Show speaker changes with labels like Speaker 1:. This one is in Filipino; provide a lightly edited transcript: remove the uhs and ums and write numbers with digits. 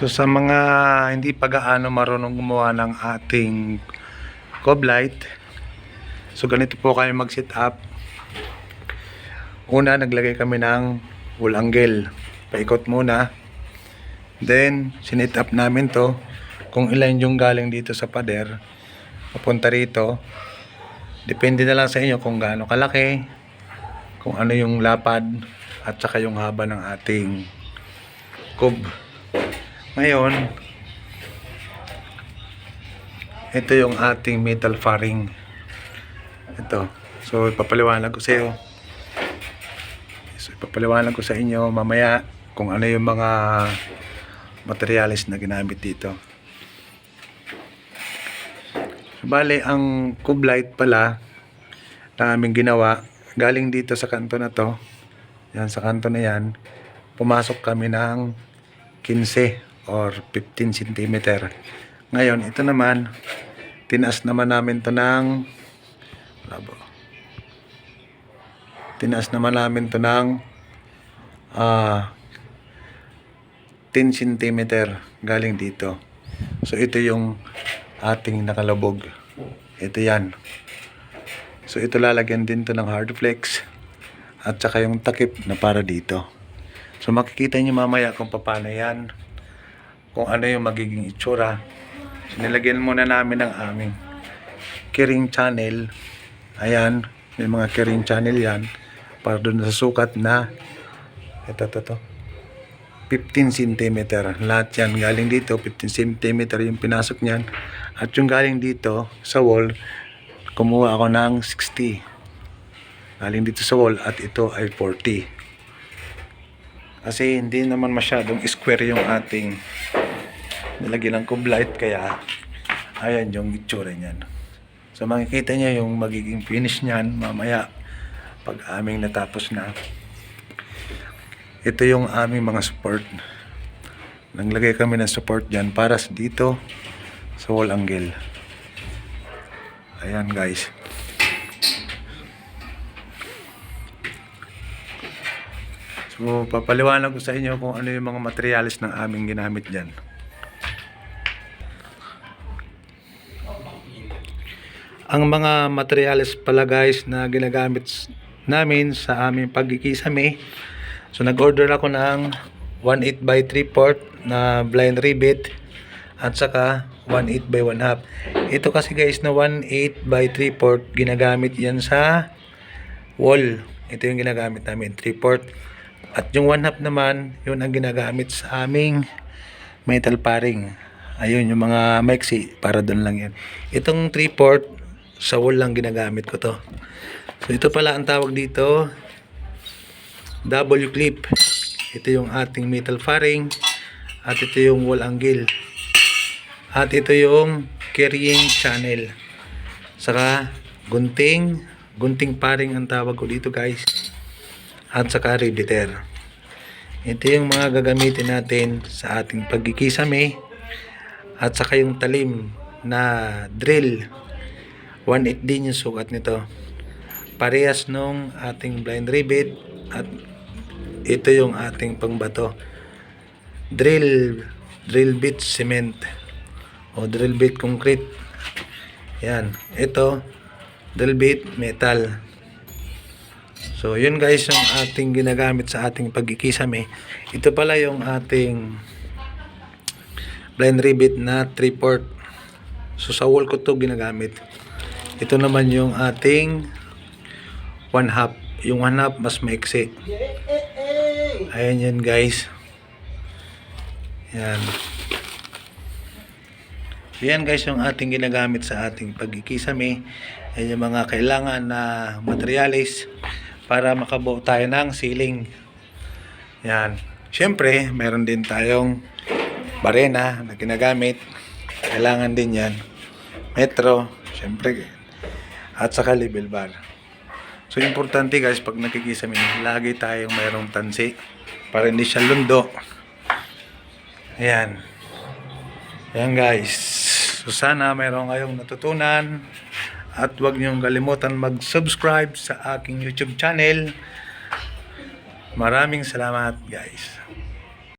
Speaker 1: So sa mga hindi pa gaano marunong gumawa ng ating cob light, so ganito po kayo mag set up. Una, naglagay kami ng wall angle, paikot muna, then sinet up namin to kung ilan yung galing dito sa pader papunta rito. Depende na lang sa inyo kung gaano kalaki, kung ano yung lapad at saka yung haba ng ating cob. Ngayon, ito yung ating metal fairing. Ito. So ipapaliwanag ko sa iyo. Ipapaliwanag ko sa inyo mamaya kung ano yung mga materials na ginamit dito. Bale, ang cob light pala na aming ginawa, galing dito sa kanto na to. Yan, sa kanto na yan, pumasok kami ng 15 or 15 cm. Ngayon, ito naman, tinaas naman namin to ng 10 cm galing dito. So ito yung ating nakalubog. Ito yan. So ito lalagyan din to ng hard flex at saka yung takip na para dito. So makikita nyo mamaya kung paano yan, kung ano yung magiging itsura. So nilagyan muna namin ng aming carrying channel. Ayan, may mga carrying channel yan para doon sa sukat na ito 15 cm. Lahat yan galing dito, 15 cm yung pinasok niyan. At yung galing dito sa wall, kumuha ako ng 60. Galing dito sa wall at ito ay 40. Kasi hindi naman masyadong square yung ating nilagyan ng cob light, kaya ayan yung itsura niyan. So makikita niya yung magiging finish niyan mamaya pag aming natapos na. Ito yung aming mga support. Naglagay kami ng support dyan para dito sa wall angle. Ayan guys. So papaliwanag ko sa inyo kung ano yung mga materials ng aming ginamit dyan. Ang mga materials pala guys na ginagamit namin sa aming pagkikisame. So nag-order ako ng 1/8 by 3/4 na blind rivet at saka 1/8 by 1/2. Ito kasi guys na 1/8 by 3/4 ginagamit yan sa wall. Ito yung ginagamit namin, 3/4. At yung 1/2 naman, yun ang ginagamit sa aming metal paring. Ayun, yung mga maiksi, para doon lang yan. Itong 3/4, sa wall lang ginagamit ko to. So ito pala ang tawag dito, W clip. Ito yung ating metal fairing. At ito yung wall angle. At ito yung carrying channel. Saka gunting paring ang tawag ko dito guys. At saka riveter. Ito yung mga gagamitin natin sa ating pagkikisame. At saka yung talim na drill, 1/8 din yung sukat nito. Parehas nung ating blind rivet. At ito yung ating pangbato, drill bit cement o drill bit concrete. Yan, ito drill bit metal. So yun guys yung ating ginagamit sa ating pagkikisame. Ito pala yung ating blind rivet na 3/4. So sa wall ko to ginagamit. Ito naman yung ating 1/2. Yung 1/2 mas maiksi. Ayan yan guys. Yan. Yan guys yung ating ginagamit sa ating pagkikisame. Yan yung mga kailangan na materials para makabuo tayo ng ceiling. Yan. Siyempre, meron din tayong barena na ginagamit. Kailangan din yan. Metro, siyempre. At saka level bar. So importante guys, pag nakikisame, lagi tayong mayroong tansi para hindi siya lundo. Ayan. Ayan guys. So sana mayroon kayong natutunan. At huwag niyong kalimutan mag-subscribe sa aking YouTube channel. Maraming salamat guys.